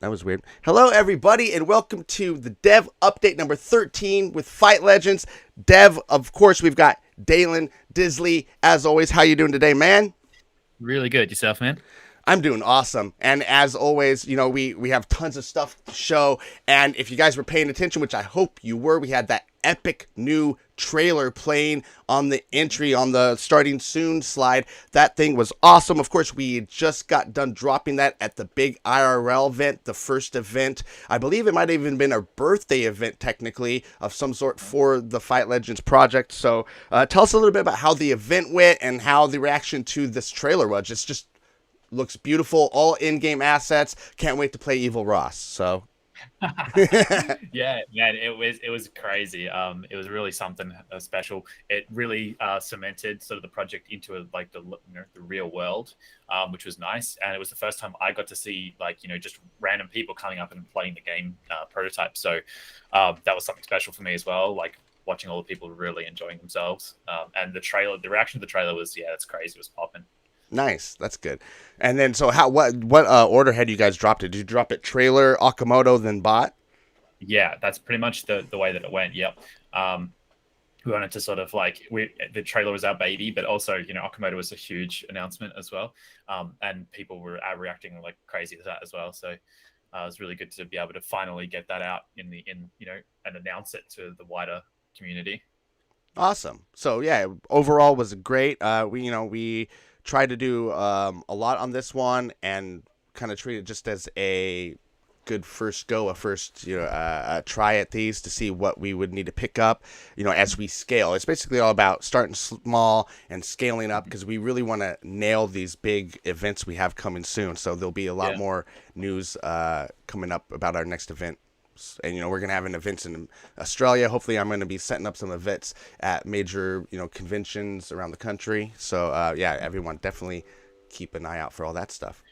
That was weird. Hello, everybody, and welcome to the Dev Update number 13 with Fight Legends. Dev, of course, we've got Dalen, Dizzley. As always, how you doing today, man? Really good. Yourself, man? I'm doing awesome. And as always, we have tons of stuff to show. And if you guys were paying attention, which I hope you were, we had that epic new trailer playing on the entry on the starting soon slide. That thing was awesome. Of course, we just got done dropping that at the big IRL event, the first event. I believe it might have even been a birthday event, technically, of some sort for the Fight Legends project. So tell us a little bit about how the event went and how the reaction to this trailer was. It's just looks beautiful, all in-game assets. Can't wait to play Evil Ross. So Yeah, man, it was crazy. It was really something special. It really cemented sort of the project into like the real world, which was nice. And it was the first time I got to see like just random people coming up and playing the game prototype. So that was something special for me as well. Like watching all the people really enjoying themselves. And the reaction to the trailer was it's crazy. It was popping. nice, that's good. And then, so what order had you guys dropped it? Did you drop it trailer, Akamoto, then bot? Yeah, that's pretty much the way that it went. Yep. We wanted to sort of like the trailer was our baby, but also Okamoto was a huge announcement as well, and people were reacting like crazy to that as well. So it was really good to be able to finally get that out and announce it to the wider community. Awesome. So yeah, overall was great. We tried to do a lot on this one and kind of treat it just as a good first go, a first try at these to see what we would need to pick up. As we scale, it's basically all about starting small and scaling up because we really want to nail these big events we have coming soon. So there'll be a lot Yeah. more news coming up about our next event. And we're gonna have an events in Australia. Hopefully, I'm gonna be setting up some events at major conventions around the country. So yeah, everyone definitely keep an eye out for all that stuff.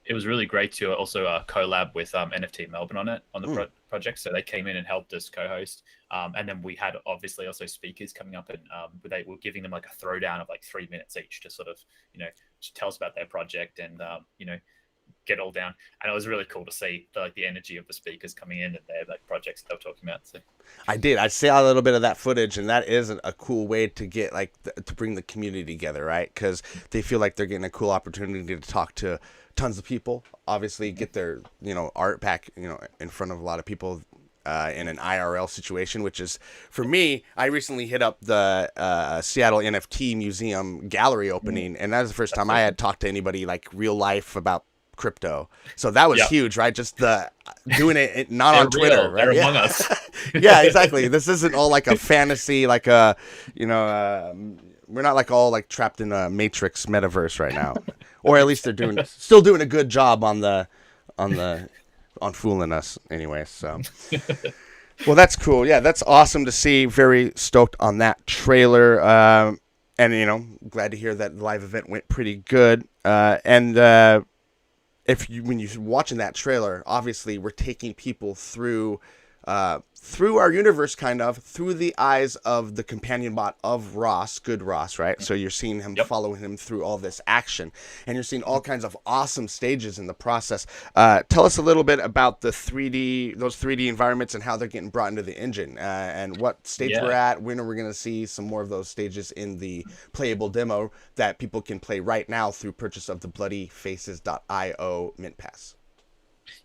It was really great to also collab with NFT Melbourne on the Mm. project. So they came in and helped us co-host, and then we had obviously also speakers coming up, and they were giving them like a throwdown of like 3 minutes each to sort of tell us about their project and get all down. And it was really cool to see the energy of the speakers coming in and their like projects they were talking about. So I did. I saw a little bit of that footage, and that is a cool way to get to bring the community together, right? Because they feel like they're getting a cool opportunity to talk to tons of people. Obviously, get their art back in front of a lot of people. In an IRL situation, which is for me, I recently hit up the Seattle NFT Museum gallery opening, and that was the first that's time so I cool. had talked to anybody like real life about crypto. So that was Yeah, huge, right? Just the doing it not on they're Twitter, real. They're right? among Yeah. us. Yeah, exactly. This isn't all like a fantasy, like a, you know, we're not like all like trapped in a Matrix metaverse right now, or at least they're still doing a good job on the, on fooling us anyway. So, well, that's cool. Yeah, that's awesome to see. Very stoked on that trailer. And glad to hear that the live event went pretty good. And if you when you're watching that trailer, obviously we're taking people through our universe, kind of through the eyes of the companion bot of Ross, good Ross, right? So you're seeing him, Yep. following him through all this action, and you're seeing all kinds of awesome stages in the process. Tell us a little bit about those 3D environments and how they're getting brought into the engine, and what stage we're Yeah. at. When are we going to see some more of those stages in the playable demo that people can play right now through purchase of the bloodyfaces.io mint pass?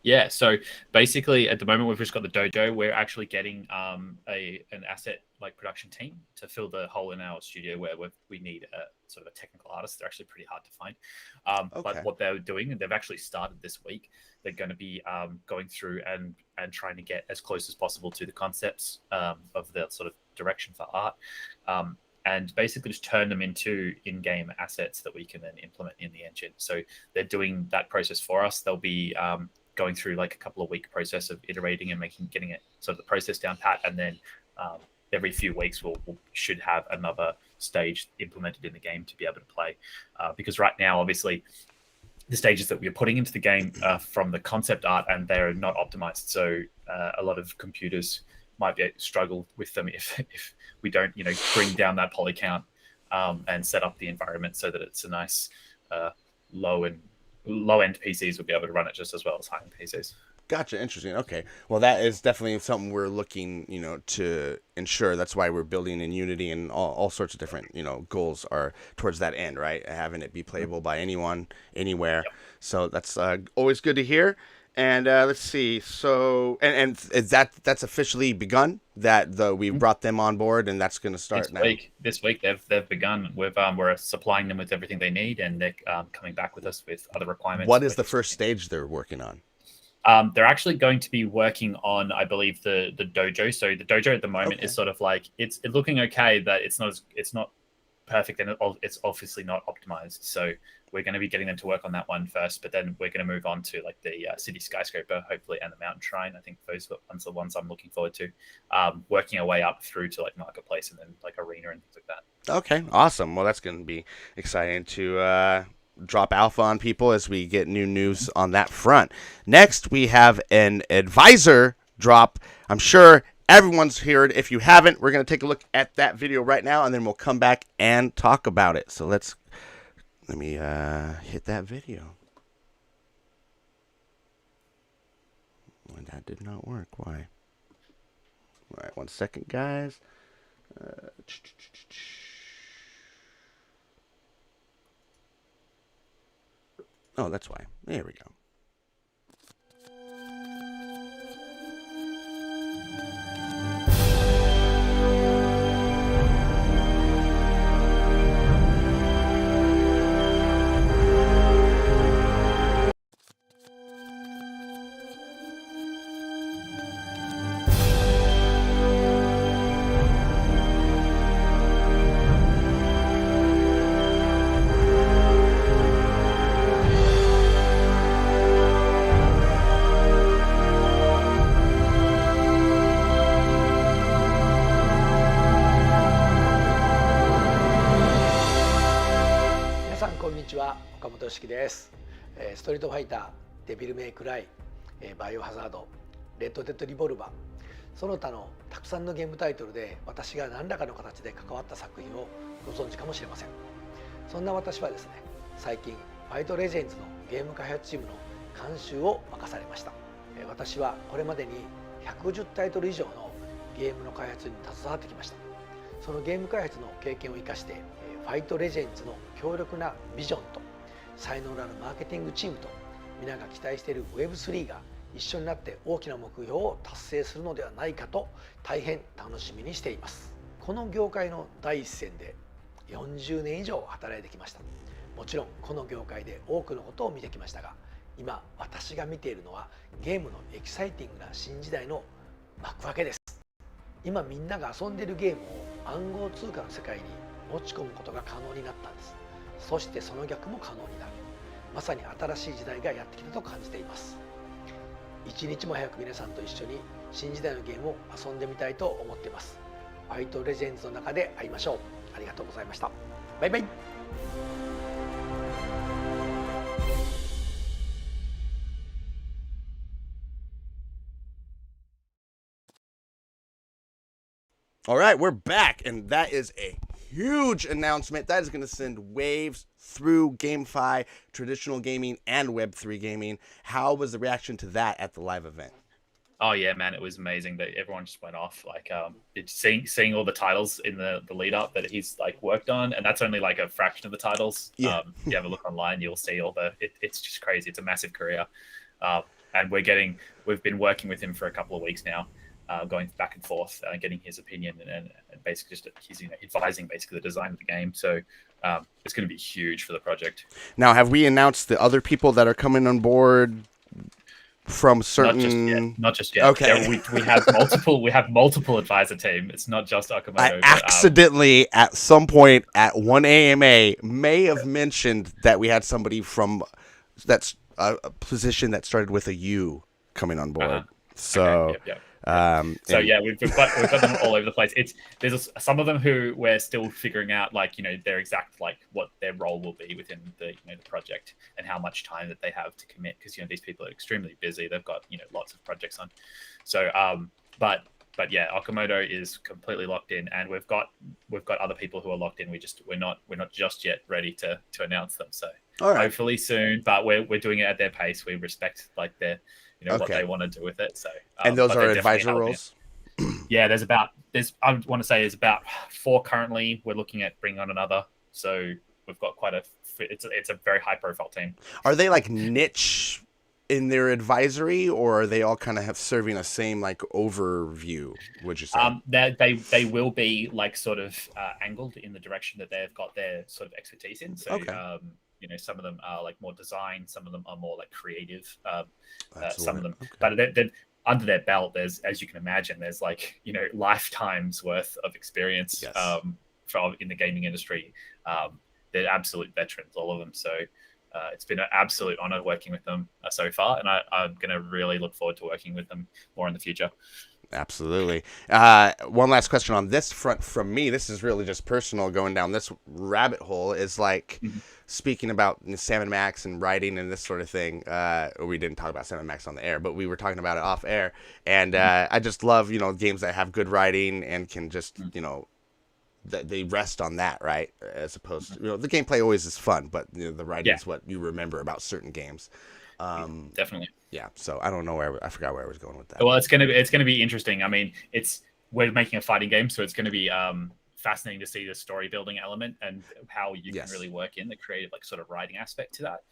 Yeah, so basically at the moment we've just got the dojo. We're actually getting a an asset like production team to fill the hole in our studio where we need a sort of a technical artist. They're actually pretty hard to find. But Okay. what they're doing, and they've actually started this week, they're going to be going through and trying to get as close as possible to the concepts of the sort of direction for art. And basically just turn them into in-game assets that we can then implement in the engine. So they're doing that process for us. They'll be going through like a couple of week process of iterating and getting it sort of the process down pat, and then every few weeks we should have another stage implemented in the game to be able to play. Because right now, obviously, the stages that we're putting into the game from the concept art, and they're not optimized. So a lot of computers might be struggle with them if we don't bring down that poly count and set up the environment so that it's a nice uh, low and low end PCs will be able to run it just as well as high end PCs. Gotcha. Interesting. Okay. Well, that is definitely something we're looking, to ensure. That's why we're building in Unity, and all sorts of different, goals are towards that end, right? Having it be playable by anyone, anywhere. Yep. So that's always good to hear. And let's see. So, and is that's officially begun. We brought them on board, and that's going to start now. This week they've begun. We're supplying them with everything they need, and they're coming back with us with other requirements. What is the first stage they're working on? They're actually going to be working on, I believe, the dojo. So the dojo at the moment is sort of like it's looking okay, but it's not perfect, and it's obviously not optimized. So we're going to be getting them to work on that one first, but then we're going to move on to like the city skyscraper, hopefully, and the mountain shrine. I think those ones are the ones I'm looking forward to. Working our way up through to like marketplace and then like arena and things like that. Okay, awesome. Well, that's going to be exciting to drop alpha on people as we get new news on that front. Next, we have an advisor drop. I'm sure everyone's heard. If you haven't, we're going to take a look at that video right now, and then we'll come back and talk about it. So let me hit that video. Well, that did not work. Why? All right, 1 second, guys. Oh, that's why. There we go.岡本良樹です。ストリートファイター、デビルメイクライ、バイオハザード、レッドデッドリボルバー、その他のたくさんのゲームタイトルで私が何らかの形で関わった作品をご存知かもしれません。そんな私はですね、最近ファイトレジェンズのゲーム開発チームの監修を任されました。私はこれまでに150タイトル以上のゲームの開発に携わってきました。そのゲーム開発の経験を生かしてファイトレジェンズの強力なビジョンと才能のあるマーケティングチームと皆が期待している Web3 が一緒になって大きな目標を達成するのではないかと大変楽しみにしています。この業界の第一線で40年以上働いてきました。もちろんこの業界で多くのことを見てきましたが、今私が見ているのはゲームのエキサイティングな新時代の幕開けです。今みんなが遊んでいるゲームを暗号通貨の世界に持ち込むことが可能になったんです。そしてその逆も可能になる。まさに新しい時代がやってきたと感じています。一日も早く皆さんと一緒に新時代のゲームを遊んでみたいと思っています。ファイトレジェンズの中で会いましょう。ありがとうございました。バイバイ。All right, we're back, and that is a huge announcement. That is going to send waves through GameFi, traditional gaming, and Web3 gaming. How was the reaction to that at the live event? Oh yeah, man, it was amazing that everyone just went off. Like, seeing all the titles in the lead up that he's like worked on, and that's only like a fraction of the titles. Yeah. If you have a look online, you'll see all it's just crazy. It's a massive career, and we've been working with him for a couple of weeks now. Going back and forth, getting his opinion, and basically just he's advising basically the design of the game. So it's going to be huge for the project. Now, have we announced the other people that are coming on board from certain? Not just yet. Okay. Yeah, we have multiple. We have multiple advisor team. It's not just Akamoto. I accidentally at some point at one AMA may have mentioned that we had somebody from that's a position that started with a U coming on board. So. Okay. Yep. Yeah, we've got them all over the place. There's some of them who we're still figuring out, like, their exact, like, what their role will be within the the project and how much time that they have to commit, because these people are extremely busy. They've got lots of projects on. So but yeah, Okamoto is completely locked in, and we've got other people who are locked in. We're not just yet ready to announce them. So all right. Hopefully soon, but we're doing it at their pace. We respect like their what Okay. they want to do with it. So And those but are they're definitely advisor helping roles? Yeah, I want to say there's about 4 currently. We're looking at bringing on another. So we've got it's a very high profile team. Are they like niche in their advisory, or are they all kind of have serving the same like overview, would you say? They will be like sort of angled in the direction that they've got their sort of expertise in. So Okay. some of them are like more design, some of them are more like creative. That's Some of them, okay. but they're under their belt, there's, as you can imagine, there's like lifetimes worth of experience. Yes. From in the gaming industry. They're absolute veterans, all of them. So it's been an absolute honor working with them so far, and I'm going to really look forward to working with them more in the future. Absolutely. One last question on this front from me. This is really just personal, going down this rabbit hole, is like speaking about Sam & Max and writing and this sort of thing. We didn't talk about Sam & Max on the air, but we were talking about it off air. And I just love, games that have good writing and can just, that they rest on that, right? As opposed to, the gameplay always is fun, but the writing is what you remember about certain games. Definitely. Yeah. So I don't know I forgot where I was going with that. Well, it's gonna be interesting. I mean, we're making a fighting game, so it's gonna be fascinating to see the story building element and how you can really work in the creative, like sort of writing aspect to that.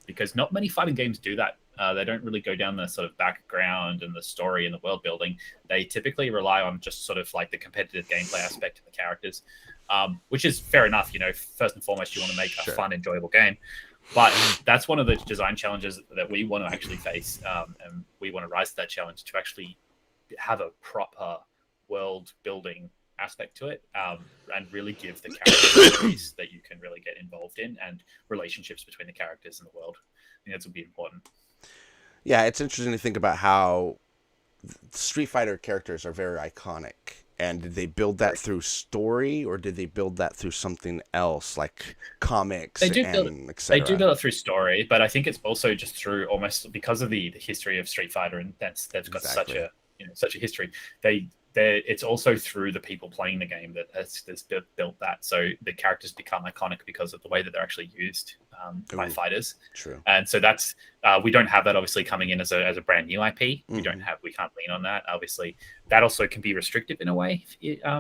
Because not many fighting games do that. They don't really go down the sort of background and the story and the world building. They typically rely on just sort of like the competitive gameplay aspect of the characters, which is fair enough. First and foremost, you want to make a fun, enjoyable game. But that's one of the design challenges that we want to actually face, and we want to rise to that challenge to actually have a proper world building aspect to it, and really give the characters stories that you can really get involved in and relationships between the characters and the world. I think that's would be important. Yeah, it's interesting to think about how Street Fighter characters are very iconic. And did they build that through story, or did they build that through something else, like comics and etc.? They do build it through story, but I think it's also just through almost because of the history of Street Fighter, and they've got such a history. It's also through the people playing the game that has built that. So the characters become iconic because of the way that they're actually used by fighters. True. And so that's we don't have that obviously coming in as a brand new IP. We can't lean on that. Obviously, that also can be restrictive in a way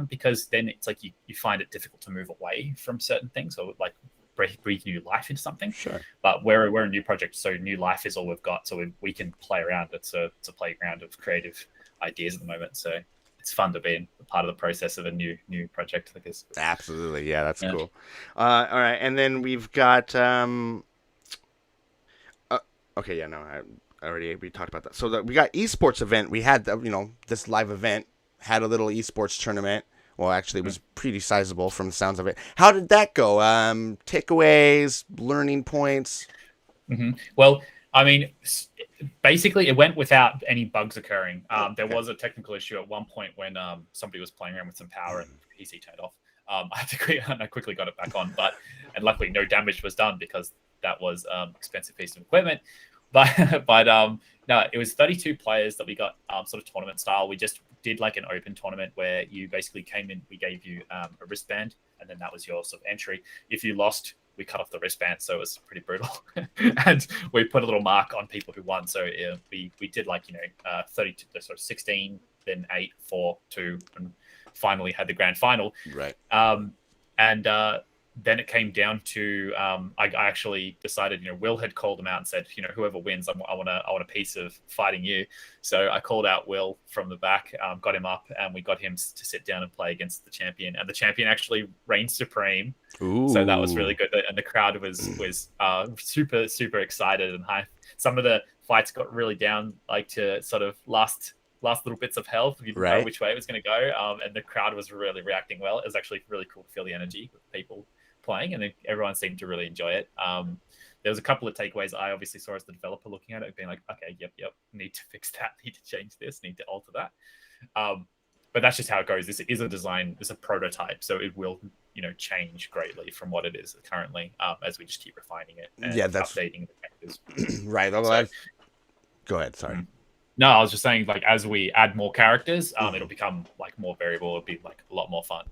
because then it's like you find it difficult to move away from certain things, or like breathe new life into something. Sure. But we're a new project, so new life is all we've got. So we can play around. It's a playground of creative ideas at the moment. So it's fun to be in part of the process of a new project like this. Absolutely. Yeah, that's cool. All right. And then we've got, okay. Yeah, no, we talked about that. So we got esports event. We had, this live event, had a little esports tournament. Well, actually it was pretty sizable from the sounds of it. How did that go? Takeaways, learning points. Well, I mean, basically, it went without any bugs occurring. There was a technical issue at one point when somebody was playing around with some power and the PC turned off. I quickly got it back on, and luckily no damage was done because that was expensive piece of equipment. But no, it was 32 players that we got sort of tournament style. We just did like an open tournament where you basically came in, we gave you a wristband, and then that was your sort of entry. If you lost, we cut off the wristband, so it was pretty brutal. And we put a little mark on people who won. So we did 32, sort of 16, then 8, 4, 2, and finally had the grand final. Right. Then it came down to I actually decided, Will had called him out and said, whoever wins, I want a piece of fighting you. So I called out Will from the back, got him up, and we got him to sit down and play against the champion. And the champion actually reigned supreme. Ooh. So that was really good. And the crowd was super, super excited and high. Some of the fights got really down, like to sort of last little bits of health. You didn't know which way it was going to go. And the crowd was really reacting well. It was actually really cool to feel the energy with people playing, and everyone seemed to really enjoy it. There was a couple of takeaways I obviously saw as the developer looking at it, being like, okay, yep, need to fix that, need to change this, need to alter that. But that's just how it goes. This is a design, it's a prototype, so it will change greatly from what it is currently as we just keep refining it and updating the characters. Right. Go ahead, sorry. No, I was just saying, like, as we add more characters, it'll become like more variable. It'll be like a lot more fun.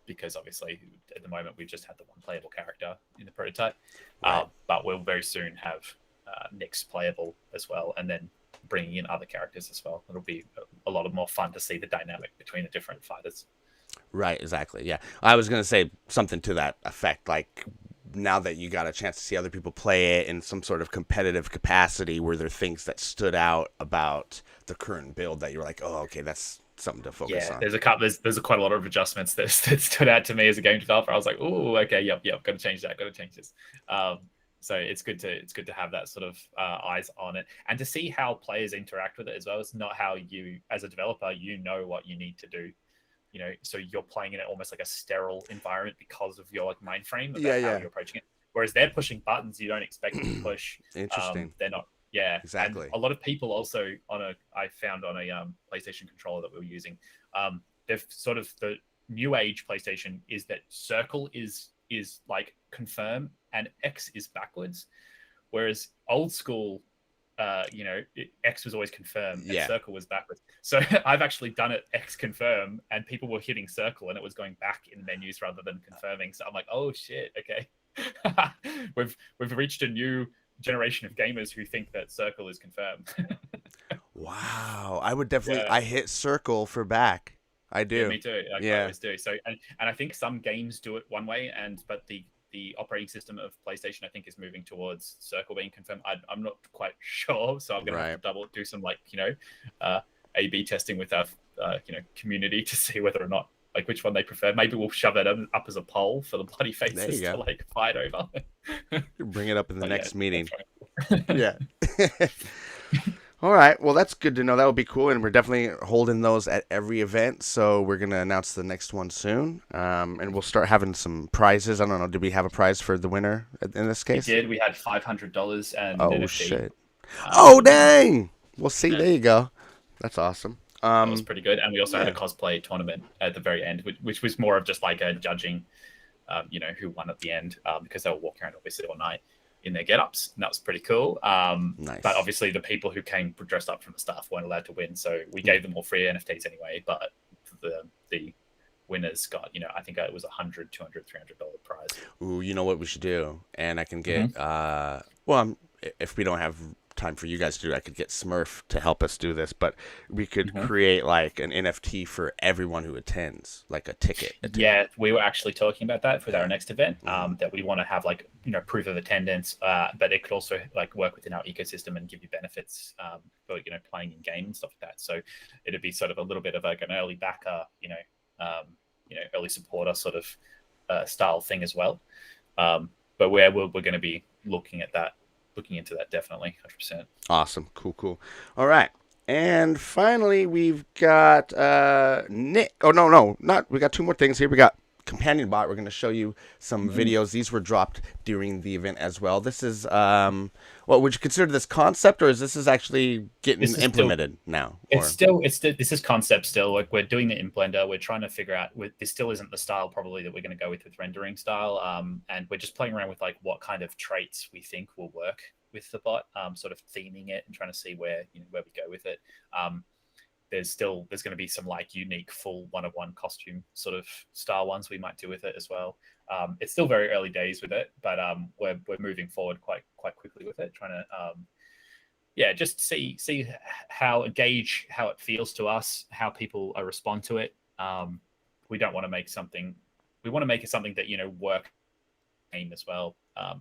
Because obviously at the moment we've just had the one playable character in the prototype, but we'll very soon have Nyx playable as well, and then bringing in other characters as well. It'll be a lot more fun to see the dynamic between the different fighters. Right, exactly. Yeah. I was going to say something to that effect. Like, now that you got a chance to see other people play it in some sort of competitive capacity, were there things that stood out about the current build that you were like, oh, okay, that's something to focus on? There's a couple. There's quite a lot of adjustments that stood out to me as a game developer. I was like, oh, okay, yep, got to change that, got to change this. So it's good to have that sort of eyes on it, and to see how players interact with it as well. It's not how you, as a developer, you know what you need to do. So you're playing in it almost like a sterile environment because of your like mind frame about how you're approaching it. Whereas they're pushing buttons you don't expect to push. Interesting. They're not. Yeah, exactly. And a lot of people also I found on a PlayStation controller that we were using. They've sort of, the new age PlayStation is that circle is like confirm and X is backwards, whereas old school, X was always confirm and circle was backwards. So I've actually done it X confirm, and people were hitting circle and it was going back in menus rather than confirming. So I'm like, oh shit, okay. we've reached a new generation of gamers who think that circle is confirmed. Wow. I would definitely I hit circle for back. I do. Yeah, me too. I always do. So and I think some games do it one way, but the operating system of PlayStation, I think, is moving towards circle being confirmed. I'm not quite sure, so I'm going to have to do some A/B testing with our community to see whether or not like which one they prefer. Maybe we'll shove that up as a poll for the bloody faces to like fight over. Bring it up in the next meeting. Yeah. All right. Well, that's good to know. That would be cool. And we're definitely holding those at every event. So we're going to announce the next one soon. And we'll start having some prizes. I don't know. Did we have a prize for the winner in this case? We did. We had $500 and oh, NFT. Shit. Oh, dang. Well, see, there you go. That's awesome. That was pretty good. And we also had a cosplay tournament at the very end, which was more of just like a judging, who won at the end, because they were walking around obviously all night in their get-ups, and that was pretty cool. Nice. But obviously the people who came dressed up from the staff weren't allowed to win, so we gave them all free NFTs anyway, but the winners got, I think it was $100, $200, $300 prize. Ooh, you know what we should do? And I can get, if we don't have time for you guys to do it, I could get Smurf to help us do this, but we could create like an NFT for everyone who attends, like a ticket. Yeah, we were actually talking about that for our next event, that we want to have like, proof of attendance, but it could also like work within our ecosystem and give you benefits for, playing in game and stuff like that. So it'd be sort of a little bit of like an early backer, early supporter sort of style thing as well. But we're going to be looking into that definitely, 100%. Awesome. Cool. All right. And finally, we've got Nick. Oh, no, not. We got two more things here. We got Companion Bot. We're going to show you some videos. These were dropped during the event as well. This is, what would you consider this concept, or is this actually getting implemented now? This is concept still. Like, we're doing it in Blender. We're trying to figure out, this still isn't the style probably that we're going to go with rendering style. And we're just playing around with like what kind of traits we think will work with the bot, sort of theming it and trying to see where we go with it. There's going to be some like unique full one-of-one costume sort of style ones we might do with it as well. It's still very early days with it, but we're moving forward quite quickly with it, trying to just see gauge how it feels to us, how people respond to it. We don't want to make something. We want to make it something that work game as well,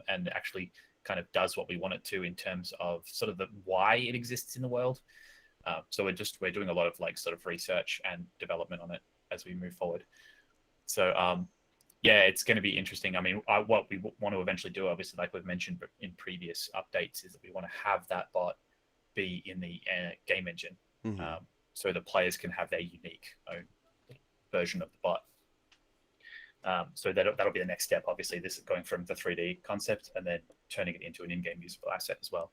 and actually kind of does what we want it to in terms of sort of the why it exists in the world. So we're doing a lot of like sort of research and development on it as we move forward. So it's going to be interesting. I mean, what we want to eventually do, obviously, like we've mentioned in previous updates, is that we want to have that bot be in the game engine, so the players can have their unique own version of the bot. So that'll be the next step. Obviously, this is going from the 3D concept and then turning it into an in-game usable asset as well.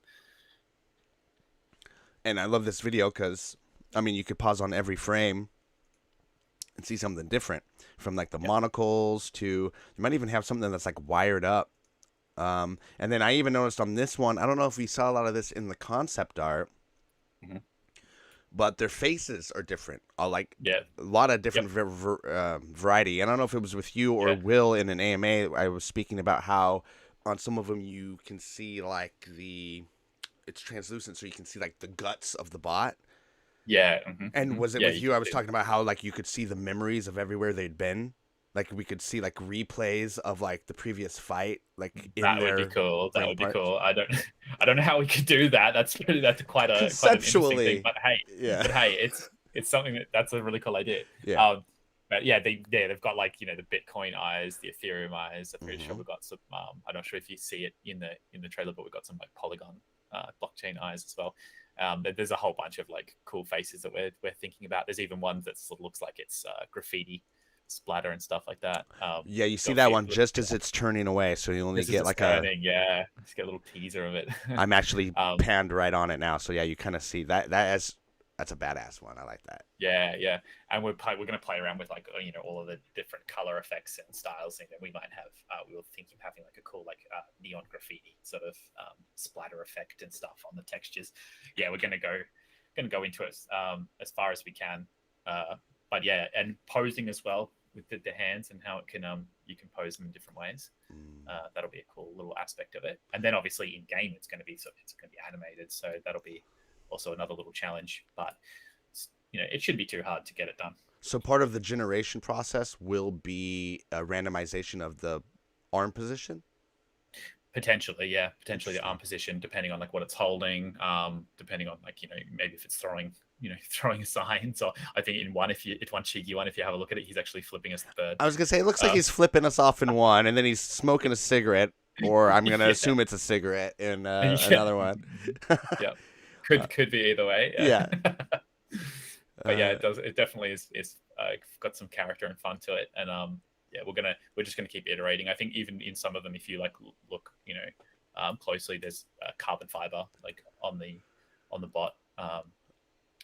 And I love this video because, I mean, you could pause on every frame and see something different, from like the monocles to, you might even have something that's like wired up. And then I even noticed on this one, I don't know if we saw a lot of this in the concept art, but their faces are different. A lot of different variety. I don't know if it was with you or Will in an AMA. I was speaking about how on some of them you can see like the it's translucent, so you can see like the guts of the bot. Yeah. And was it Yeah, with you? I was can talking about how like you could see the memories of everywhere they'd been. Like we could see like replays of like the previous fight, like in that would their be cool. That brain would be parts. cool. I don't know how we could do that. That's quite an interesting thing. Conceptually, yeah. But hey, it's something that's a really cool idea. Yeah. But yeah, they've got like, you know, the Bitcoin eyes, the Ethereum eyes. I'm pretty sure we've got some. I'm not sure if you see it in the trailer, but we've got some like Polygon blockchain eyes as well. There's a whole bunch of like cool faces that we're thinking about. There's even one that sort of looks like it's graffiti splatter and stuff like that. Yeah, you see that one just as it's turning away, so you only get like yeah, just get a little teaser of it. I'm actually panned right on it now, so yeah, you kind of see that. That's a badass one. I like that. Yeah, and we're going to play around with like, you know, all of the different color effects and styles, and we might have. We were thinking of having like a cool like neon graffiti sort of splatter effect and stuff on the textures. Yeah, we're going to go into it as far as we can. But yeah, and posing as well with the hands and how it can you can pose them in different ways. That'll be a cool little aspect of it. And then obviously in game it's going to be animated, so that'll be also another little challenge. But you know, it shouldn't be too hard to get it done. So part of the generation process will be a randomization of the arm position. Potentially the arm position, depending on like what it's holding, depending on like, you know, maybe if it's throwing a sign. So I think in one, it's one cheeky one, if you have a look at it, he's actually flipping us the bird. I was gonna say it looks like he's flipping us off in one, and then he's smoking a cigarette, or I'm gonna assume it's a cigarette in another one. Yeah, could be either way. Yeah. But yeah, it definitely is got some character and fun to it, and yeah, we're just gonna keep iterating. I think even in some of them, if you like look, you know, closely, there's carbon fiber like on the bot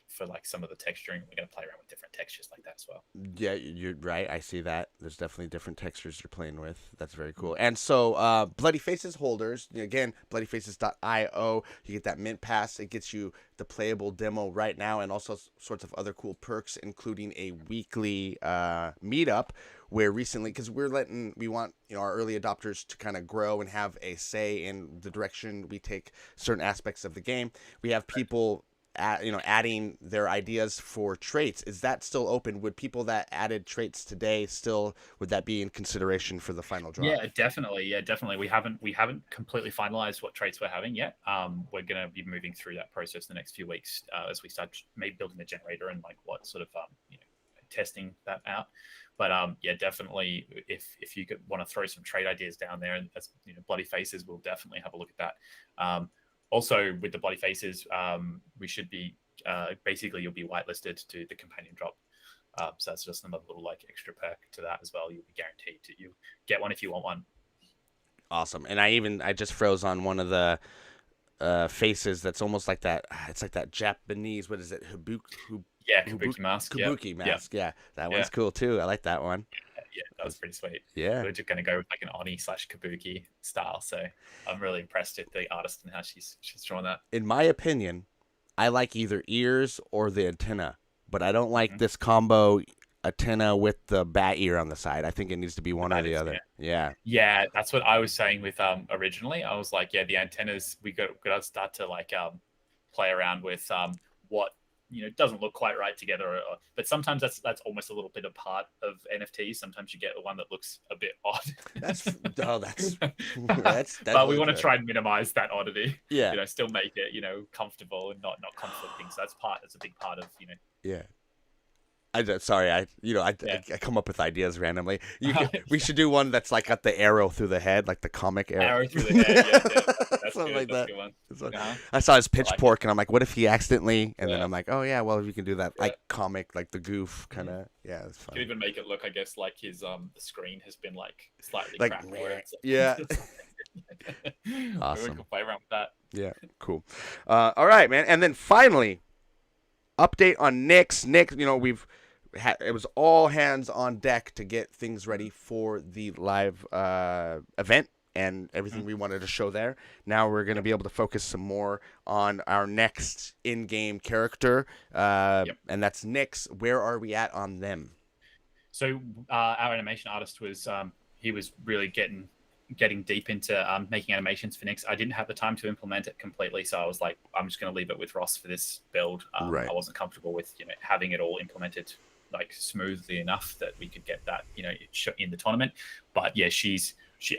for like some of the texturing. We're gonna play around with different textures like that as well. Yeah, you're right. I see that. There's definitely different textures you're playing with. That's very cool. And so, Bloody Faces holders, again, bloodyfaces.io. You get that mint pass. It gets you the playable demo right now, and also sorts of other cool perks, including a weekly meetup. Where recently, because we want, you know, our early adopters to kind of grow and have a say in the direction we take certain aspects of the game. We have people adding their ideas for traits. Is that still open? Would people that added traits today would that be in consideration for the final draw? Yeah, definitely. We haven't completely finalized what traits we're having yet. We're going to be moving through that process the next few weeks as we start maybe building the generator and like what sort of testing that out. But yeah, definitely if you want to throw some trait ideas down there, and as you know, Bloody Faces, we'll definitely have a look at that. Also with the Bloody Faces, we should be basically you'll be whitelisted to the companion drop. So that's just another little like extra perk to that as well. You'll be guaranteed to you get one if you want one. Awesome. And I just froze on one of the faces that's almost like that. It's like that Japanese. What is it? Kabuki mask. Kabuki mask. Yeah, that one's cool too. I like that one. Yeah, that was pretty sweet. Yeah, we're just gonna go with like an Oni/Kabuki style. So I'm really impressed with the artist and how she's drawn that. In my opinion, I like either ears or the antenna, but I don't like this combo antenna with the bat ear on the side. I think it needs to be one or the other. Yeah, that's what I was saying with originally. I was like, yeah, the antennas we got to start to like play around with what doesn't look quite right together, but sometimes that's almost a little bit of part of NFTs. Sometimes you get the one that looks a bit odd. that's but we want to try and minimize that oddity. Yeah, still make it comfortable and not conflicting. So that's a big part of Yeah. I come up with ideas randomly. We should do one that's like got the arrow through the head, like the comic arrow. Arrow through the head, yeah. That's something good. like That's that. a good one. I saw his pitchfork, and I'm like, what if he accidentally? And then I'm like, oh yeah, well you can do that, like comic, like the goof kind of. Yeah, it's fun. You can even make it look, I guess, like his the screen has been like slightly like cracked. Where it's yeah. Awesome. We can play around with that. Yeah, cool. All right, man. And then finally, update on Nick's. Nick, it was all hands on deck to get things ready for the live event and everything we wanted to show there. Now we're going to be able to focus some more on our next in-game character, and that's Nyx. Where are we at on them? So our animation artist was he was really getting getting deep into making animations for Nyx. I didn't have the time to implement it completely, so I was like, I'm just going to leave it with Ross for this build. Right. I wasn't comfortable with having it all implemented like smoothly enough that we could get that in the tournament. But yeah,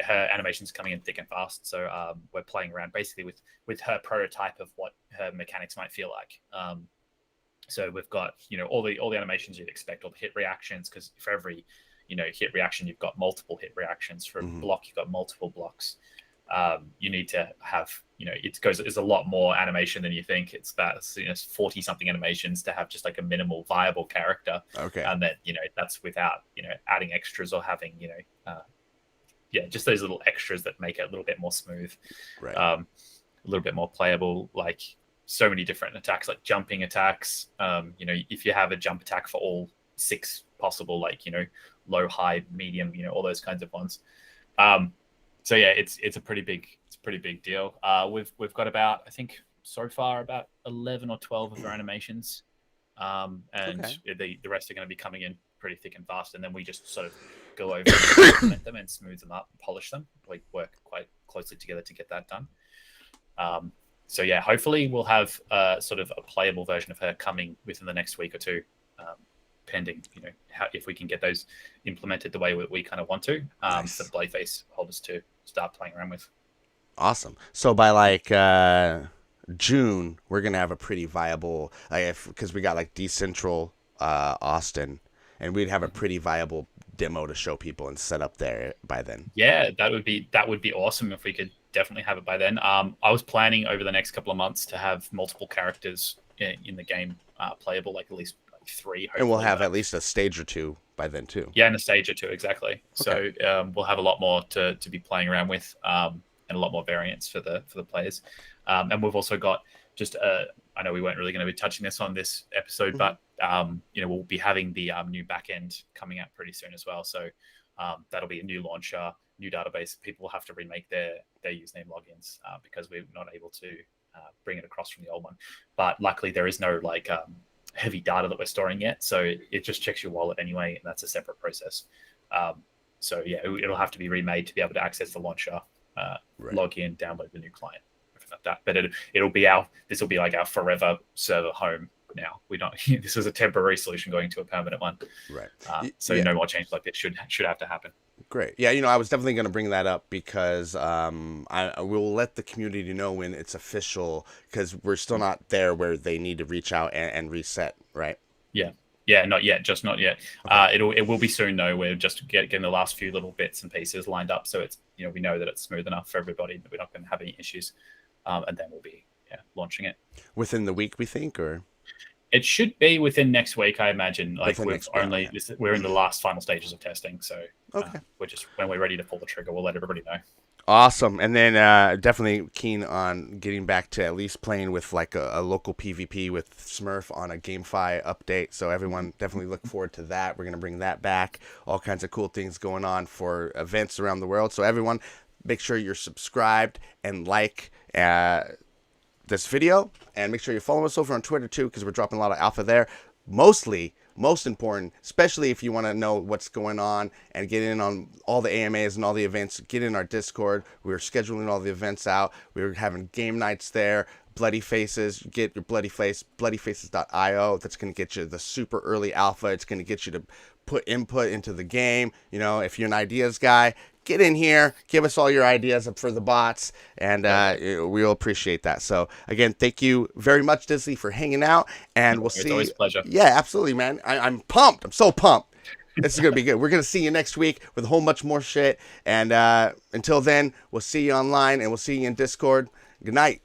her animation's coming in thick and fast, so we're playing around basically with her prototype of what her mechanics might feel like. So we've got all the animations you'd expect, all the hit reactions, because for every hit reaction you've got multiple hit reactions. For a block you've got multiple blocks. You need to have it's a lot more animation than you think. It's about 40 something animations to have just like a minimal viable character. Okay. And then that's without adding extras or having just those little extras that make it a little bit more smooth. Right. A little bit more playable, like so many different attacks, like jumping attacks. If you have a jump attack for all 6 possible, like low, high, medium, all those kinds of ones. So yeah, it's a pretty big deal. We've got about, I think so far, about 11 or 12 of our animations, and the rest are going to be coming in pretty thick and fast, and then we just sort of go over and implement them and smooth them up and polish them. We work quite closely together to get that done. So yeah, hopefully we'll have sort of a playable version of her coming within the next week or two, pending if we can get those implemented the way we kind of want to, Nice. for the Bladeface holders to start playing around with. Awesome. So by like June, we're gonna have a pretty viable, because we got like Decentral Austin, and we'd have a pretty viable demo to show people and set up there by then. Yeah, that would be awesome if we could definitely have it by then. I was planning over the next couple of months to have multiple characters in the game playable, like at least 3. And we'll have at least a stage or 2 by then too. Yeah, and a stage or 2, exactly. Okay. So we'll have a lot more to be playing around with, and a lot more variants for the players. And we've also got just I know we weren't really going to be touching this on this episode, but we'll be having the new backend coming out pretty soon as well. So that'll be a new launcher, new database. People will have to remake their username logins because we're not able to bring it across from the old one. But luckily, there is no heavy data that we're storing yet, so it just checks your wallet anyway, and that's a separate process. So yeah, it'll have to be remade to be able to access the launcher, log in, download the new client, everything like that. But this will be like our forever server home now. We don't. This is a temporary solution going to a permanent one. Right. So no more changes like this should have to happen. Great. Yeah, I was definitely going to bring that up because I will let the community know when it's official, because we're still not there where they need to reach out and reset, right? Yeah, not yet, just not yet. Okay. It will be soon though. We're just getting the last few little bits and pieces lined up, so it's we know that it's smooth enough for everybody that we're not going to have any issues, and then we'll be launching it Within the week, we think, or it should be within next week, I imagine. Like Within we're in the last final stages of testing, so okay. we're just, when we're ready to pull the trigger, we'll let everybody know. Awesome. And then definitely keen on getting back to at least playing with like a local PvP with Smurf on a GameFi update. So everyone definitely look forward to that. We're going to bring that back. All kinds of cool things going on for events around the world. So everyone, make sure you're subscribed and like this video. And make sure you follow us over on Twitter too, because we're dropping a lot of alpha there. Most important, especially if you want to know what's going on and get in on all the AMAs and all the events, get in our Discord. We're scheduling all the events out. We're having game nights there. Bloody Faces, get your Bloody Face, bloodyfaces.io. That's going to get you the super early alpha. It's going to get you to put input into the game. If you're an ideas guy, get in here, give us all your ideas for the bots, and we'll appreciate that. So again, thank you very much, Dizzley, for hanging out, and we'll see. It's always a pleasure. Yeah, absolutely, man. I'm pumped. I'm so pumped. This is gonna be good. We're gonna see you next week with a whole bunch more shit, and until then, we'll see you online and we'll see you in Discord. Good night.